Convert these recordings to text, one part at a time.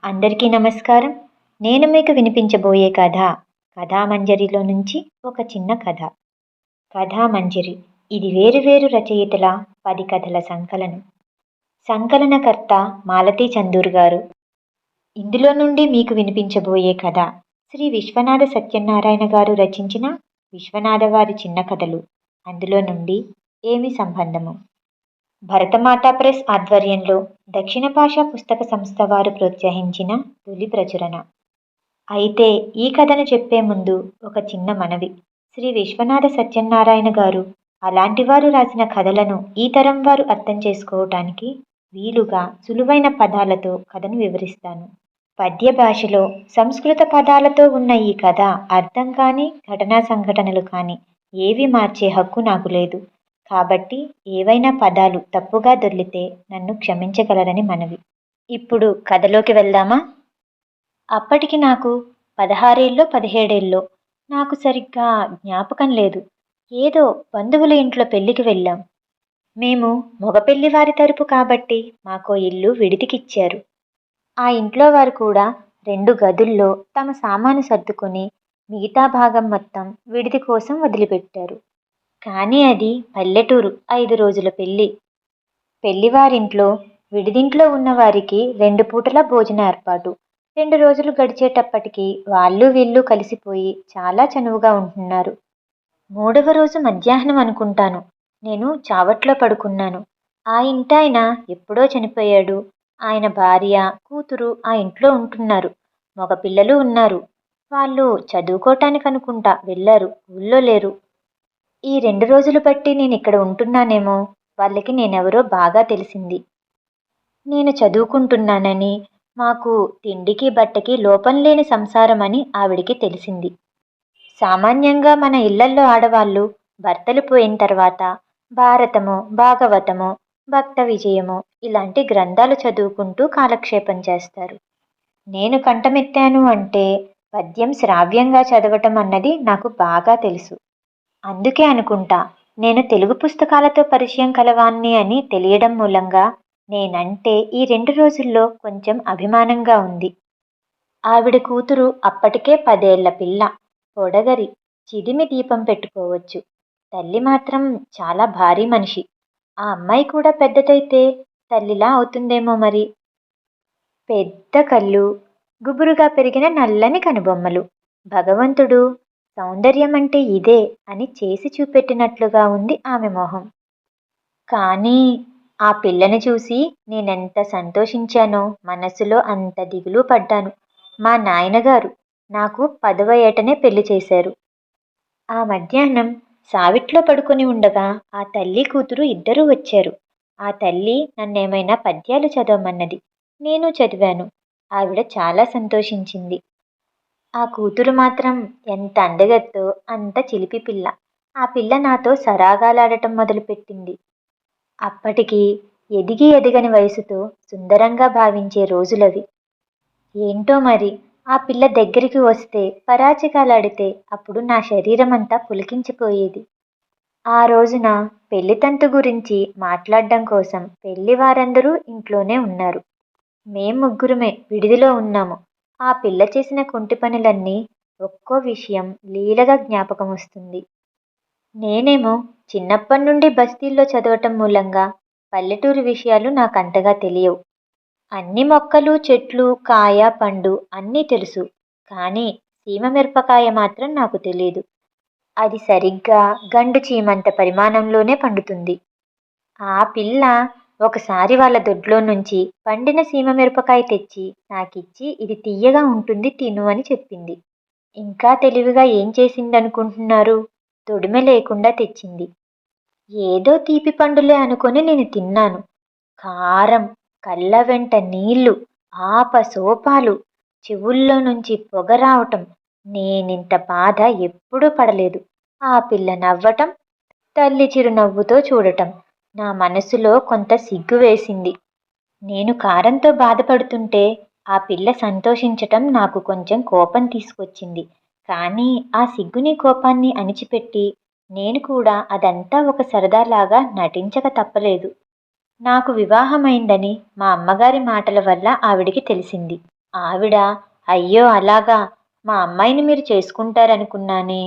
అందరికీ నమస్కారం. నేను మీకు వినిపించబోయే కథ కథామంజరిలో నుంచి ఒక చిన్న కథ. కథామంజరి ఇది వేరు రచయితల 10 కథల సంకలనం. సంకలనకర్త మాలతీ చందూర్ గారు. ఇందులో నుండి మీకు వినిపించబోయే కథ శ్రీ విశ్వనాథ సత్యనారాయణ గారు రచించిన విశ్వనాథ వారి చిన్న కథలు. అందులో నుండి ఏమి సంబంధము. భరతమాత ప్రెస్ ఆధ్వర్యంలో దక్షిణ భాషా పుస్తక సంస్థ వారు ప్రోత్సహించిన తొలి ప్రచురణ. అయితే ఈ కథను చెప్పే ముందు ఒక చిన్న మనవి. శ్రీ విశ్వనాథ సత్యనారాయణ గారు అలాంటి వారు రాసిన కథలను ఈ తరం వారు అర్థం చేసుకోవటానికి వీలుగా సులువైన పదాలతో కథను వివరిస్తాను. పద్య భాషలో సంస్కృత పదాలతో ఉన్న ఈ కథ అర్థం కాని ఘటనా సంఘటనలు కానీ ఏవి మార్చే హక్కు నాకు లేదు. కాబట్టి ఏవైనా పదాలు తప్పుగా దొర్లితే నన్ను క్షమించగలరని మనవి. ఇప్పుడు కథలోకి వెళ్దామా? అప్పటికి నాకు 16 17 నాకు సరిగ్గా జ్ఞాపకం లేదు. ఏదో బంధువుల ఇంట్లో పెళ్లికి వెళ్ళాం. మేము మగ పెళ్లివారి తరపు కాబట్టి మాకో ఇల్లు విడిదికిచ్చారు. ఆ ఇంట్లో వారు కూడా 2 గదుల్లో తమ సామాను సర్దుకొని మిగతా భాగం మొత్తం విడిది కోసం వదిలిపెట్టారు. కానీ అది పల్లెటూరు. 5 రోజుల పెళ్లి. పెళ్లివారింట్లో విడిదింట్లో ఉన్నవారికి 2 పూటల భోజన ఏర్పాటు. 2 రోజులు గడిచేటప్పటికి వాళ్ళు వీళ్ళు కలిసిపోయి చాలా చనువుగా ఉంటున్నారు. 3వ రోజు మధ్యాహ్నం అనుకుంటాను, నేను చావట్లో పడుకున్నాను. ఆ ఇంటాయన ఎప్పుడో చనిపోయాడు. ఆయన భార్య కూతురు ఆ ఇంట్లో ఉంటున్నారు. మగపిల్లలు ఉన్నారు. వాళ్ళు చదువుకోటానికనుకుంటా వెళ్ళారు. ఊళ్ళో లేరు. ఈ 2 రోజులు బట్టి నేనిక్కడ ఉంటున్నానేమో వాళ్ళకి నేనెవరో బాగా తెలిసింది. నేను చదువుకుంటున్నానని, మాకు తిండికి బట్టకి లోపం లేని సంసారమని ఆవిడికి తెలిసింది. సామాన్యంగా మన ఇళ్లల్లో ఆడవాళ్ళు భర్తలు పోయిన తర్వాత భారతమో భాగవతమో భక్త విజయమో ఇలాంటి గ్రంథాలు చదువుకుంటూ కాలక్షేపం చేస్తారు. నేను కంఠమెత్తాను అంటే పద్యం శ్రావ్యంగా చదవటం అన్నది నాకు బాగా తెలుసు. అందుకే అనుకుంటా నేను తెలుగు పుస్తకాలతో పరిచయం కలవాన్ని అని తెలియడం మూలంగా నేనంటే ఈ 2 రోజుల్లో కొంచెం అభిమానంగా ఉంది. ఆవిడ కూతురు అప్పటికే 10 ఏళ్ల పిల్ల. పొడగరి, చిదిమి దీపం పెట్టుకోవచ్చు. తల్లి మాత్రం చాలా భారీ మనిషి. ఆ అమ్మాయి కూడా పెద్దదైతే తల్లిలా అవుతుందేమో మరి. పెద్ద కళ్ళు, గుబురుగా పెరిగిన నల్లని కనుబొమ్మలు. భగవంతుడు సౌందర్యం అంటే ఇదే అని చేసి చూపెట్టినట్లుగా ఉంది ఆమె మొహం. కానీ ఆ పిల్లని చూసి నేనెంత సంతోషించానో మనసులో అంత దిగులు పడ్డాను. మా నాయనగారు నాకు 10వ ఏటనే పెళ్లి చేశారు. ఆ మధ్యాహ్నం సావిట్లో పడుకొని ఉండగా ఆ తల్లి కూతురు ఇద్దరూ వచ్చారు. ఆ తల్లి నన్నేమైనా పద్యాలు చదవమన్నది. నేను చదివాను. ఆవిడ చాలా సంతోషించింది. ఆ కూతురు మాత్రం ఎంత అందగత్తో అంత చిలిపి పిల్ల. ఆ పిల్ల నాతో సరాగాలాడటం మొదలుపెట్టింది. అప్పటికి ఎదిగని వయసుతో సుందరంగా భావించే రోజులవి. ఏంటో మరి ఆ పిల్ల దగ్గరికి వస్తే పరాచికాలాడితే అప్పుడు నా శరీరమంతా పులికించిపోయేది. ఆ రోజున పెళ్లితంతు గురించి మాట్లాడడం కోసం పెళ్లి వారందరూ ఇంట్లోనే ఉన్నారు. మేం ముగ్గురమే విడిదిలో ఉన్నాము. ఆ పిల్ల చేసిన కుంటి పనులన్నీ ఒక్కో విషయం లీలగా జ్ఞాపకం వస్తుంది. నేనేమో చిన్నప్పటి నుండి బస్తీల్లో చదవటం మూలంగా పల్లెటూరి విషయాలు నాకంతగా తెలియవు. అన్ని మొక్కలు చెట్లు కాయ పండు అన్నీ తెలుసు. కానీ సీమ మిరపకాయ మాత్రం నాకు తెలియదు. అది సరిగ్గా గండు చీమంత పరిమాణంలోనే పండుతుంది. ఆ పిల్ల ఒకసారి వాళ్ళ దొడ్లో నుంచి పండిన సీమ మిరపకాయ తెచ్చి నాకిచ్చి ఇది తియ్యగా ఉంటుంది తిను అని చెప్పింది. ఇంకా తెలివిగా ఏం చేసిందనుకుంటున్నారు? తొడిమె లేకుండా తెచ్చింది. ఏదో తీపి పండులే అనుకొని నేను తిన్నాను. కారం, కళ్ళ వెంట నీళ్లు, ఆపసోపాలు, చెవుల్లో నుంచి పొగ రావటం. నేనింత బాధ ఎప్పుడూ పడలేదు. ఆ పిల్ల నవ్వటం, తల్లి చిరునవ్వుతో చూడటం నా మనసులో కొంత సిగ్గు వేసింది. నేను కారంతో బాధపడుతుంటే ఆ పిల్ల సంతోషించటం నాకు కొంచెం కోపం తీసుకొచ్చింది. కానీ ఆ సిగ్గుని కోపాన్ని అణిచిపెట్టి నేను కూడా అదంతా ఒక సరదాలాగా నటించక తప్పలేదు. నాకు వివాహమైందని మా అమ్మగారి మాటల వల్ల ఆవిడికి తెలిసింది. ఆవిడ, అయ్యో అలాగా, మా అమ్మాయిని మీరు చేసుకుంటారనుకున్నానే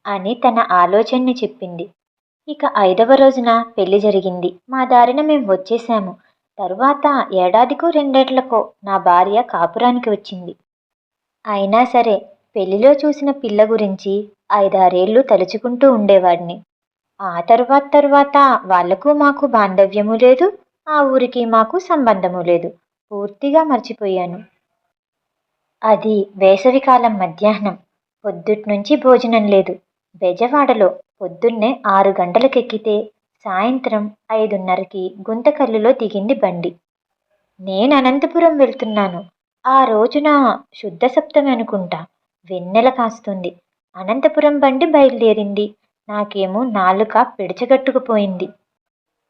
అని తన ఆలోచనని చెప్పింది. ఇక 5వ రోజున పెళ్లి జరిగింది. మా దారిన మేం వచ్చేశాము. తరువాత ఏడాదికో రెండేళ్లకో నా భార్య కాపురానికి వచ్చింది. అయినా సరే పెళ్లిలో చూసిన పిల్ల గురించి 5, 6 ఏళ్లు తలుచుకుంటూ ఉండేవాడిని. ఆ తరువాత వాళ్లకు మాకు బాంధవ్యమూ లేదు, ఆ ఊరికి మాకు సంబంధమూ లేదు. పూర్తిగా మర్చిపోయాను. అది వేసవికాలం మధ్యాహ్నం. పొద్దుట్నుంచి భోజనం లేదు. బెజవాడలో పొద్దున్నే 6 గంటలకెక్కితే సాయంత్రం 5:30కి గుంతకల్లులో దిగింది బండి. నేను అనంతపురం వెళ్తున్నాను. ఆ రోజున శుద్ధ సప్తమి అనుకుంటా. వెన్నెల కాస్తుంది. అనంతపురం బండి బయలుదేరింది. నాకేమో నాలుక పిడచగట్టుకుపోయింది.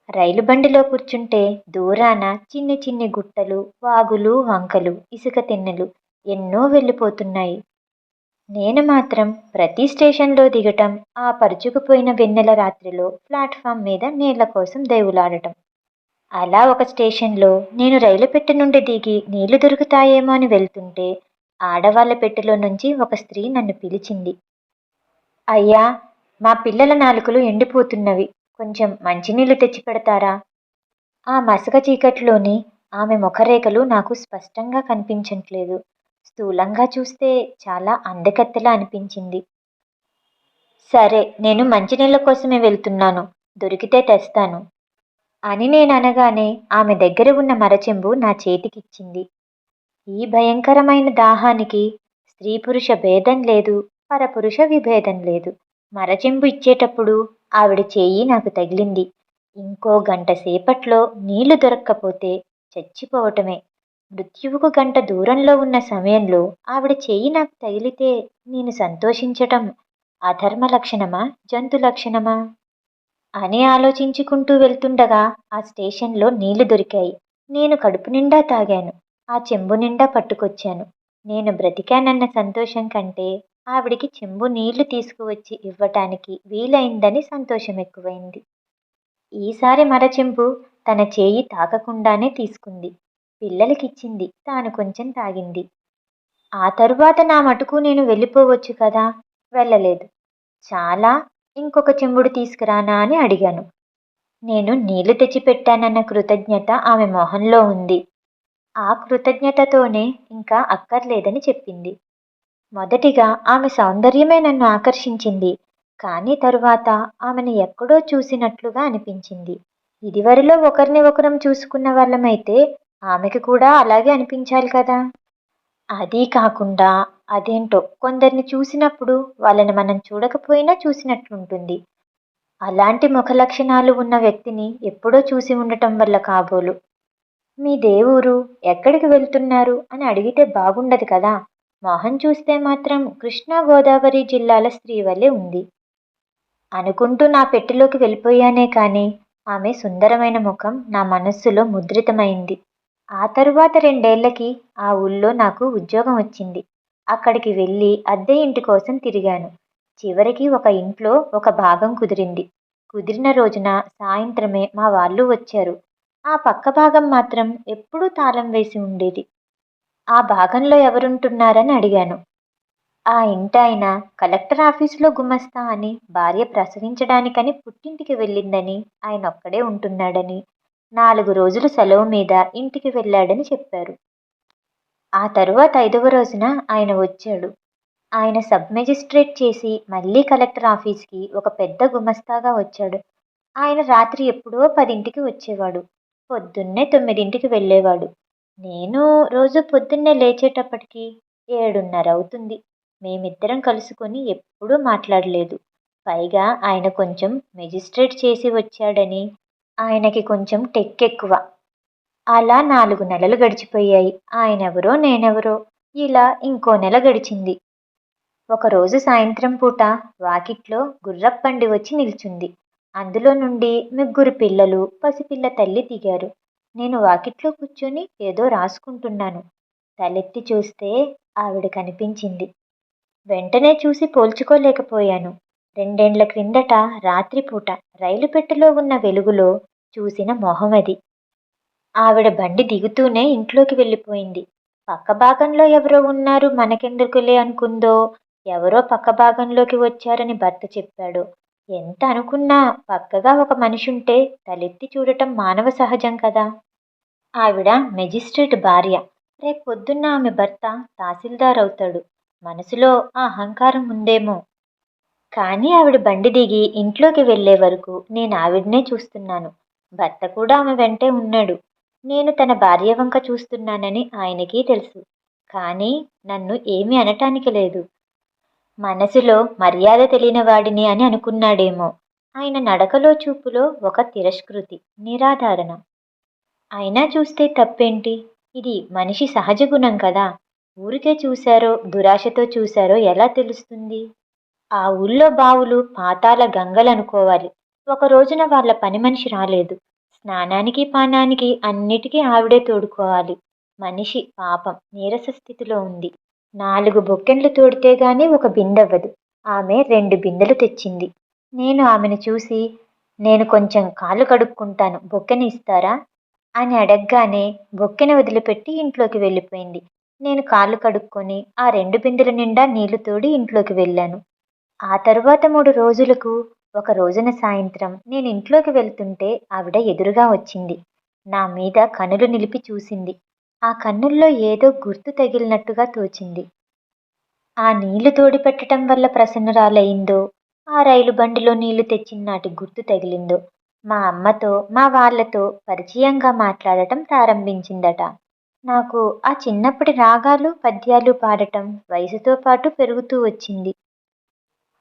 రైలు బండిలో కూర్చుంటే దూరాన చిన్ని చిన్ని గుట్టలు, వాగులు, వంకలు, ఇసుక తిన్నెలు ఎన్నో వెళ్ళిపోతున్నాయి. నేను మాత్రం ప్రతి స్టేషన్లో దిగటం, ఆ పరుచుకుపోయిన వెన్నెల రాత్రిలో ప్లాట్ఫామ్ మీద నీళ్ల కోసం దేవులాడటం. అలా ఒక స్టేషన్లో నేను రైలు పెట్టె నుండి దిగి నీళ్లు దొరుకుతాయేమో అని వెళ్తుంటే ఆడవాళ్ల పెట్టెలో నుంచి ఒక స్త్రీ నన్ను పిలిచింది. అయ్యా, మా పిల్లల నాలుకలు ఎండిపోతున్నవి. కొంచెం మంచినీళ్లు తెచ్చి పెడతారా? ఆ మసక చీకట్లోని ఆమె ముఖరేఖలు నాకు స్పష్టంగా కనిపించట్లేదు. స్థూలంగా చూస్తే చాలా అందకత్తెలా అనిపించింది. సరే, నేను మంచినీళ్ల కోసమే వెళ్తున్నాను. దొరికితే తెస్తాను అని నేననగానే ఆమె దగ్గర ఉన్న మరచెంబు నా చేతికిచ్చింది. ఈ భయంకరమైన దాహానికి స్త్రీ పురుష భేదం లేదు, పరపురుష విభేదం లేదు. మరచెంబు ఇచ్చేటప్పుడు ఆవిడ చేయి నాకు తగిలింది. ఇంకో గంట సేపట్లో నీళ్లు దొరక్కపోతే చచ్చిపోవటమే. మృత్యువుకు గంట దూరంలో ఉన్న సమయంలో ఆవిడ చెయ్యి నాకు తగిలితే నేను సంతోషించటం అధర్మ లక్షణమా, జంతు లక్షణమా అని ఆలోచించుకుంటూ వెళ్తుండగా ఆ స్టేషన్లో నీళ్లు దొరికాయి. నేను కడుపు నిండా తాగాను. ఆ చెంబు నిండా పట్టుకొచ్చాను. నేను బ్రతికానన్న సంతోషం కంటే ఆవిడికి చెంబు నీళ్లు తీసుకువచ్చి ఇవ్వటానికి వీలైందని సంతోషం ఎక్కువైంది. ఈసారి మరచెంబు తన చేయి తాకకుండానే తీసుకుంది. పిల్లలకిచ్చింది, తాను కొంచెం తాగింది. ఆ తరువాత నా మటుకు నేను వెళ్ళిపోవచ్చు కదా. వెళ్ళలేదు. చాలా, ఇంకొక చెంబుడు తీసుకురానా అని అడిగాను. నేను నీళ్లు తెచ్చిపెట్టానన్న కృతజ్ఞత ఆమె మొహంలో ఉంది. ఆ కృతజ్ఞతతోనే ఇంకా అక్కర్లేదని చెప్పింది. మొదటిగా ఆమె సౌందర్యమే నన్ను ఆకర్షించింది. కానీ తరువాత ఆమెను ఎక్కడో చూసినట్లుగా అనిపించింది. ఇదివరలో ఒకరిని ఒకరం చూసుకున్న వాళ్ళమైతే ఆమెకి కూడా అలాగే అనిపించాలి కదా. అదీ కాకుండా అదేంటో కొందరిని చూసినప్పుడు వాళ్ళని మనం చూడకపోయినా చూసినట్లుంటుంది. అలాంటి ముఖ లక్షణాలు ఉన్న వ్యక్తిని ఎప్పుడో చూసి ఉండటం వల్ల కాబోలు. మీ దేవురు, ఎక్కడికి వెళ్తున్నారు అని అడిగితే బాగుండదు కదా. మొహం చూస్తే మాత్రం కృష్ణా గోదావరి జిల్లాల స్త్రీ వలె ఉంది అనుకుంటూ నా పెట్టెలోకి వెళ్ళిపోయానే కానీ ఆమె సుందరమైన ముఖం నా మనస్సులో ముద్రితమైంది. ఆ తరువాత 2 ఏళ్లకి ఆ ఊళ్ళో నాకు ఉద్యోగం వచ్చింది. అక్కడికి వెళ్ళి అద్దె ఇంటి కోసం తిరిగాను. చివరికి ఒక ఇంట్లో ఒక భాగం కుదిరింది. కుదిరిన రోజున సాయంత్రమే మా వాళ్ళు వచ్చారు. ఆ పక్క భాగం మాత్రం ఎప్పుడూ తాళం వేసి ఉండేది. ఆ భాగంలో ఎవరుంటున్నారని అడిగాను. ఆ ఇంటాయన కలెక్టర్ ఆఫీసులో గుమస్తా అని, భార్య ప్రసవించడానికని పుట్టింటికి వెళ్ళిందని, ఆయనొక్కడే ఉంటున్నాడని, 4 రోజులు సెలవు మీద ఇంటికి వెళ్ళాడని చెప్పారు. ఆ తరువాత 5వ రోజున ఆయన వచ్చాడు. ఆయన సబ్ మెజిస్ట్రేట్ చేసి మళ్ళీ కలెక్టర్ ఆఫీస్కి ఒక పెద్ద గుమస్తాగా వచ్చాడు. ఆయన రాత్రి ఎప్పుడో 10ంటికి వచ్చేవాడు. పొద్దున్నే 9ంటికి వెళ్ళేవాడు. నేను రోజు పొద్దున్నే లేచేటప్పటికి 7:30 అవుతుంది. మేమిద్దరం కలుసుకొని ఎప్పుడూ మాట్లాడలేదు. పైగా ఆయన కొంచెం మెజిస్ట్రేట్ చేసి వచ్చాడని ఆయనకి కొంచెం టెక్కెక్కువ. అలా 4 నెలలు గడిచిపోయాయి. ఆయనెవరో నేనెవరో. ఇలా ఇంకో నెల గడిచింది. ఒకరోజు సాయంత్రం పూట వాకిట్లో గుర్రప్పండి వచ్చి నిల్చుంది. అందులో నుండి 3 పిల్లలు, పసిపిల్ల తల్లి దిగారు. నేను వాకిట్లో కూర్చొని ఏదో రాసుకుంటున్నాను. తలెత్తి చూస్తే ఆవిడ కనిపించింది. వెంటనే చూసి పోల్చుకోలేకపోయాను. 2 ఏళ్ల క్రిందట రాత్రిపూట రైలు పెట్టెలో ఉన్న వెలుగులో చూసిన మొహమది. ఆవిడ బండి దిగుతూనే ఇంట్లోకి వెళ్ళిపోయింది. పక్క భాగంలో ఎవరో ఉన్నారు మనకెందుకులే అనుకుందో, ఎవరో పక్క భాగంలోకి వచ్చారని భర్త చెప్పాడు. ఎంత అనుకున్నా పక్కగా ఒక మనిషుంటే తలెత్తి చూడటం మానవ సహజం కదా. ఆవిడ మెజిస్ట్రేట్ భార్య. రేపొద్దున్న ఆమె భర్త తహసీల్దార్ అవుతాడు. మనసులో ఆ అహంకారం ఉందేమో. కానీ ఆవిడ బండి దిగి ఇంట్లోకి వెళ్ళే వరకు నేను ఆవిడనే చూస్తున్నాను. భర్త కూడా ఆమె వెంటే ఉన్నాడు. నేను తన భార్య వంక చూస్తున్నానని ఆయనకీ తెలుసు. కానీ నన్ను ఏమీ అనటానికి లేదు. మనసులో మర్యాద తెలియని వాడిని అని అనుకున్నాడేమో. ఆయన నడకలో చూపులో ఒక తిరస్కృతి, నిరాధారణ. అయినా చూస్తే తప్పేంటి? ఇది మనిషి సహజ గుణం కదా. ఊరికే చూశారో దురాశతో చూశారో ఎలా తెలుస్తుంది? ఆ ఊళ్ళో బావులు పాతాళ గంగలనుకోవాలి. ఒక రోజున వాళ్ళ పని మనిషి రాలేదు. స్నానానికి పానానికి అన్నిటికీ ఆవిడే తోడుకోవాలి. మనిషి పాపం నీరస స్థితిలో ఉంది. 4 బొక్కెన్లు తోడితే గాని ఒక బిందెవ్వదు. ఆమె 2 బిందెలు తెచ్చింది. నేను ఆమెను చూసి, నేను కొంచెం కాళ్ళు కడుక్కుంటాను, బొక్కెని ఇస్తారా అని అడగ్గానే బొక్కెని వదిలిపెట్టి ఇంట్లోకి వెళ్ళిపోయింది. నేను కాళ్ళు కడుక్కొని ఆ 2 బిందెల నిండా నీళ్లు తోడి ఇంట్లోకి వెళ్ళాను. ఆ తరువాత 3 రోజులకు ఒక రోజున సాయంత్రం నేను ఇంట్లోకి వెళ్తుంటే ఆవిడ ఎదురుగా వచ్చింది. నా మీద కనులు నిలిపి చూసింది. ఆ కన్నుల్లో ఏదో గుర్తు తగిలినట్టుగా తోచింది. ఆ నీళ్లు తోడిపెట్టడం వల్ల ప్రసన్నురాలయిందో, ఆ రైలు బండిలో నీళ్లు తెచ్చినాటి గుర్తు తగిలిందో, మా అమ్మతో మా వాళ్లతో పరిచయంగా మాట్లాడటం ప్రారంభించిందట. నాకు ఆ చిన్నప్పటి రాగాలు పద్యాలు పాడటం వయసుతో పాటు పెరుగుతూ వచ్చింది.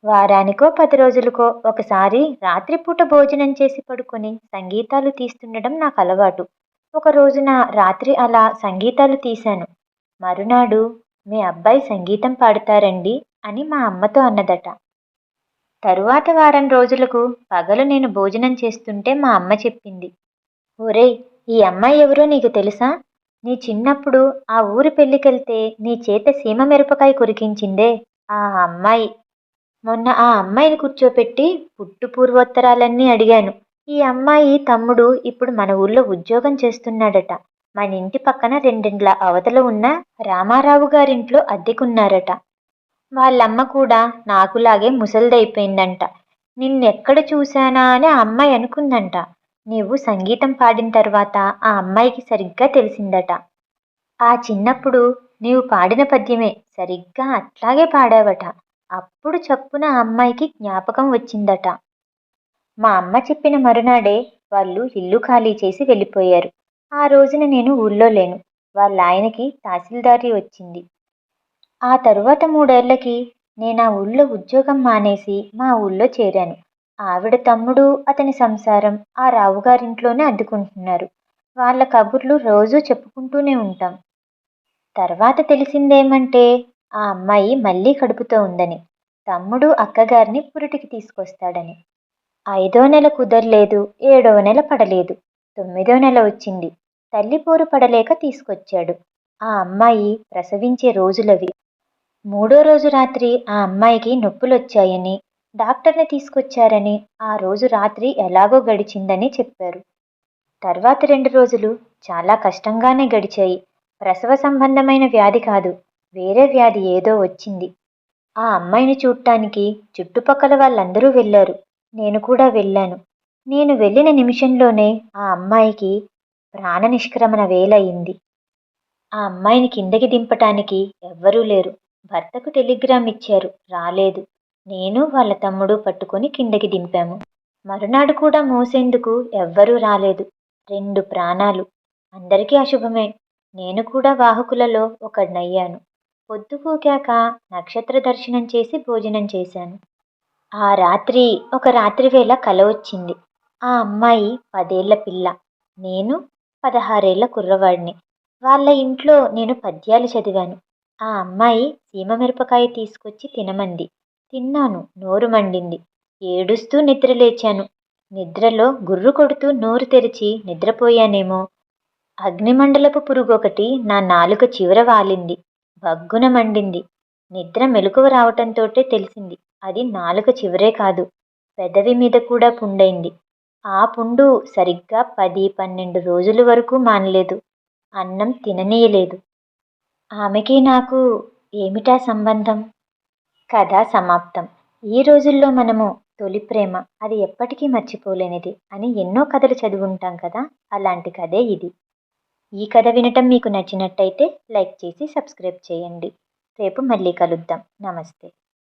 వారానికో 10 రోజులకో ఒకసారి రాత్రిపూట భోజనం చేసి పడుకొని సంగీతాలు తీస్తుండడం నాకు అలవాటు. ఒక రోజున రాత్రి అలా సంగీతాలు తీశాను. మరునాడు మీ అబ్బాయి సంగీతం పాడుతారండి అని మా అమ్మతో అన్నదట. తరువాత వారం రోజులకు పగలు నేను భోజనం చేస్తుంటే మా అమ్మ చెప్పింది. ఒరేయ్, ఈ అమ్మాయి ఎవరో నీకు తెలుసా? నీ చిన్నప్పుడు ఆ ఊరి పెళ్ళికెళ్తే నీ చేత సీమ మిరపకాయ కొరికించిందే ఆ అమ్మాయి. మొన్న ఆ అమ్మాయిని కూర్చోపెట్టి పుట్టు పూర్వోత్తరాలన్నీ అడిగాను. ఈ అమ్మాయి తమ్ముడు ఇప్పుడు మన ఊళ్ళో ఉద్యోగం చేస్తున్నాడట. మన ఇంటి పక్కన 2 ఇండ్ల అవతల ఉన్న రామారావు గారింట్లో అద్దెకున్నారట. వాళ్ళమ్మ కూడా నాకులాగే ముసలిదైపోయిందంట. నిన్నెక్కడ చూశానా అని ఆ అమ్మాయి అనుకుందంట. నీవు సంగీతం పాడిన తర్వాత ఆ అమ్మాయికి సరిగ్గా తెలిసిందట. ఆ చిన్నప్పుడు నీవు పాడిన పద్యమే సరిగ్గా అట్లాగే పాడావట. అప్పుడు చప్పున ఆ అమ్మాయికి జ్ఞాపకం వచ్చిందట. మా అమ్మ చెప్పిన మరునాడే వాళ్ళు ఇల్లు ఖాళీ చేసి వెళ్ళిపోయారు. ఆ రోజున నేను ఊళ్ళో లేను. వాళ్ళాయనకి తహసీల్దారీ వచ్చింది. ఆ తరువాత 3 ఏళ్లకి నేనా ఊళ్ళో ఉద్యోగం మానేసి మా ఊళ్ళో చేరాను. ఆవిడ తమ్ముడు అతని సంసారం ఆ రావుగారింట్లోనే అద్దుకుంటున్నారు. వాళ్ళ కబుర్లు రోజూ చెప్పుకుంటూనే ఉంటాం. తర్వాత తెలిసిందేమంటే ఆ అమ్మాయి మళ్ళీ కడుపుతో ఉందని. తమ్ముడు అక్కగారిని పురిటికి తీసుకొస్తాడని. 5వ నెల కుదరలేదు, 7వ నెల పడలేదు, 9వ నెల వచ్చింది. తల్లిపోరు పడలేక తీసుకొచ్చాడు. ఆ అమ్మాయి ప్రసవించే రోజులవి. 3వ రోజు రాత్రి ఆ అమ్మాయికి నొప్పులొచ్చాయని డాక్టర్ని తీసుకొచ్చారని ఆ రోజు రాత్రి ఎలాగో గడిచిందని చెప్పారు. తర్వాత 2 రోజులు చాలా కష్టంగానే గడిచాయి. ప్రసవ సంబంధమైన వ్యాధి కాదు, వేరే వ్యాధి ఏదో వచ్చింది. ఆ అమ్మాయిని చూడ్డానికి చుట్టుపక్కల వాళ్ళందరూ వెళ్ళారు. నేను కూడా వెళ్ళాను. నేను వెళ్ళిన నిమిషంలోనే ఆ అమ్మాయికి ప్రాణ నిష్క్రమణ వేలయింది. ఆ అమ్మాయిని కిందకి దింపటానికి ఎవ్వరూ లేరు. భర్తకు టెలిగ్రామ్ ఇచ్చారు, రాలేదు. నేను వాళ్ళ తమ్ముడు పట్టుకొని కిందకి దింపాము. మరునాడు కూడా మోసేందుకు ఎవ్వరూ రాలేదు. 2 ప్రాణాలు. అందరికీ అశుభమే. నేను కూడా వాహకులలో ఒకడినయ్యాను. పొద్దుకూకాక నక్షత్ర దర్శనం చేసి భోజనం చేశాను. ఆ రాత్రి ఒక రాత్రివేళ కల వచ్చింది. ఆ అమ్మాయి 10 ఏళ్ల పిల్ల. నేను 16 ఏళ్ల కుర్రవాడిని. వాళ్ళ ఇంట్లో నేను పద్యాలు చదివాను. ఆ అమ్మాయి సీమమిరపకాయ తీసుకొచ్చి తినమంది. తిన్నాను, నోరు మండింది. ఏడుస్తూ నిద్రలేచాను. నిద్రలో గుర్రు కొడుతూ నోరు తెరిచి నిద్రపోయానేమో. అగ్నిమండలపు పురుగొకటి నా నాలుక చివర వాలింది. భగ్గున మండింది. నిద్ర మెలకువ రావటంతోటే తెలిసింది అది నాలుక చివరే కాదు, పెదవి మీద కూడా పుండైంది. ఆ పుండు సరిగ్గా 10, 12 రోజుల వరకు మానలేదు. అన్నం తిననీయలేదు. ఆమెకి నాకు ఏమిటా సంబంధం? కథ సమాప్తం. ఈ రోజుల్లో మనము తొలి ప్రేమ అది ఎప్పటికీ మర్చిపోలేనిది అని ఎన్నో కథలు చదువుంటాం కదా! అలాంటి కథే ఇది. ఈ కథ వినటం మీకు నచ్చినట్టయితే లైక్ చేసి సబ్స్క్రైబ్ చేయండి. రేపు మళ్ళీ కలుద్దాం. నమస్తే.